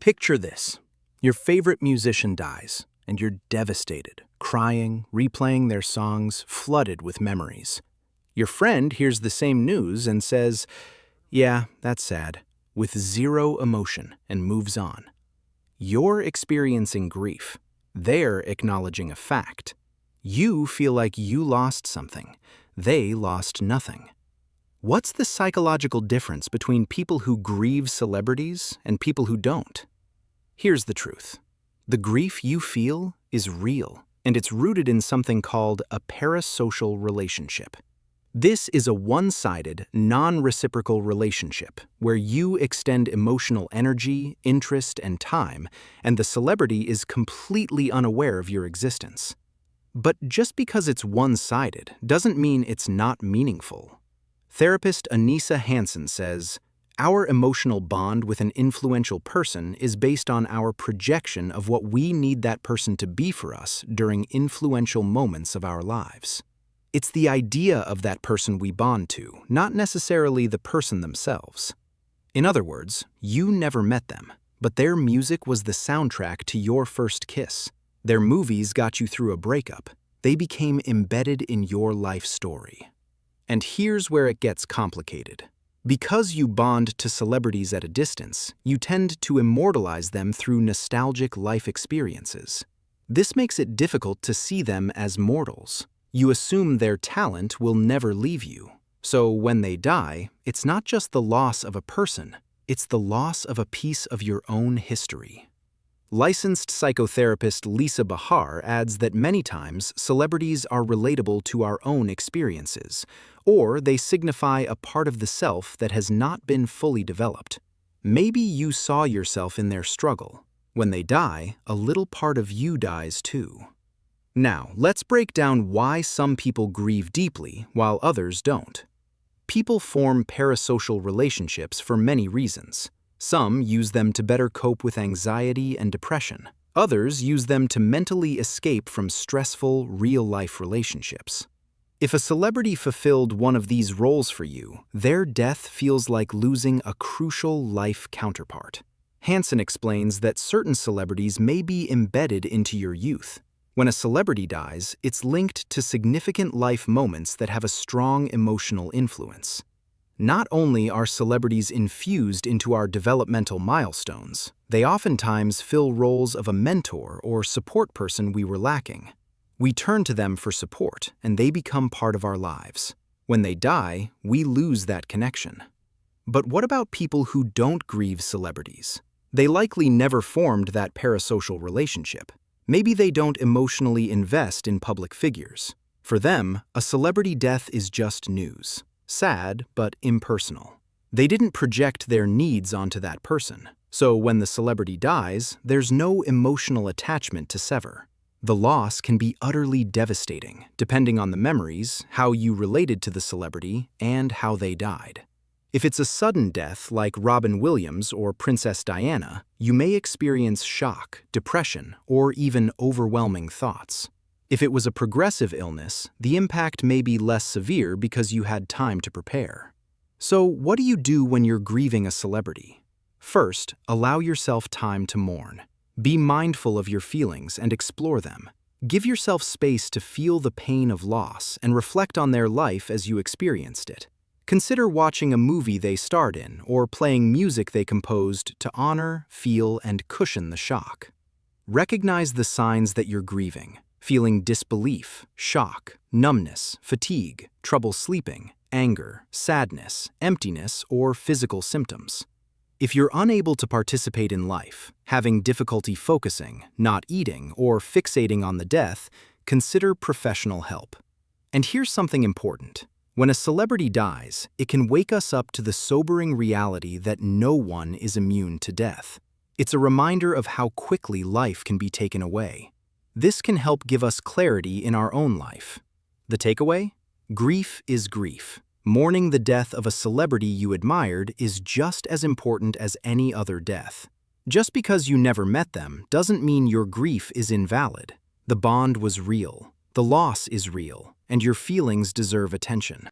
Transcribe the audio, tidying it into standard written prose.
Picture this. Your favorite musician dies, and you're devastated, crying, replaying their songs, flooded with memories. Your friend hears the same news and says, "Yeah, that's sad," with zero emotion and moves on. You're experiencing grief. They're acknowledging a fact. You feel like you lost something. They lost nothing. What's the psychological difference between people who grieve celebrities and people who don't? Here's the truth. The grief you feel is real, and it's rooted in something called a parasocial relationship. This is a one-sided, non-reciprocal relationship where you extend emotional energy, interest, and time, and the celebrity is completely unaware of your existence. But just because it's one-sided doesn't mean it's not meaningful. Therapist Anissa Hansen says, "Our emotional bond with an influential person is based on our projection of what we need that person to be for us during influential moments of our lives. It's the idea of that person we bond to, not necessarily the person themselves. In other words, you never met them, but their music was the soundtrack to your first kiss. Their movies got you through a breakup. They became embedded in your life story." And here's where it gets complicated. Because you bond to celebrities at a distance, you tend to immortalize them through nostalgic life experiences. This makes it difficult to see them as mortals. You assume their talent will never leave you. So when they die, it's not just the loss of a person, it's the loss of a piece of your own history. Licensed psychotherapist Lisa Bahar adds that many times celebrities are relatable to our own experiences, or they signify a part of the self that has not been fully developed. Maybe you saw yourself in their struggle. When they die, a little part of you dies too. Now, let's break down why some people grieve deeply while others don't. People form parasocial relationships for many reasons. Some use them to better cope with anxiety and depression. Others use them to mentally escape from stressful, real-life relationships. If a celebrity fulfilled one of these roles for you, their death feels like losing a crucial life counterpart. Hansen explains that certain celebrities may be embedded into your youth. When a celebrity dies, it's linked to significant life moments that have a strong emotional influence. Not only are celebrities infused into our developmental milestones, they oftentimes fill roles of a mentor or support person we were lacking. We turn to them for support, and they become part of our lives. When they die, we lose that connection. But what about people who don't grieve celebrities? They likely never formed that parasocial relationship. Maybe they don't emotionally invest in public figures. For them, a celebrity death is just news. Sad, but impersonal. They didn't project their needs onto that person. So when the celebrity dies, there's no emotional attachment to sever. The loss can be utterly devastating, depending on the memories, how you related to the celebrity, and how they died. If it's a sudden death like Robin Williams or Princess Diana, you may experience shock, depression, or even overwhelming thoughts. If it was a progressive illness, the impact may be less severe because you had time to prepare. So what do you do when you're grieving a celebrity? First, allow yourself time to mourn. Be mindful of your feelings and explore them. Give yourself space to feel the pain of loss and reflect on their life as you experienced it. Consider watching a movie they starred in or playing music they composed to honor, feel, and cushion the shock. Recognize the signs that you're grieving. Feeling disbelief, shock, numbness, fatigue, trouble sleeping, anger, sadness, emptiness, or physical symptoms. If you're unable to participate in life, having difficulty focusing, not eating, or fixating on the death, consider professional help. And here's something important. When a celebrity dies, it can wake us up to the sobering reality that no one is immune to death. It's a reminder of how quickly life can be taken away. This can help give us clarity in our own life. The takeaway? Grief is grief. Mourning the death of a celebrity you admired is just as important as any other death. Just because you never met them doesn't mean your grief is invalid. The bond was real, the loss is real, and your feelings deserve attention.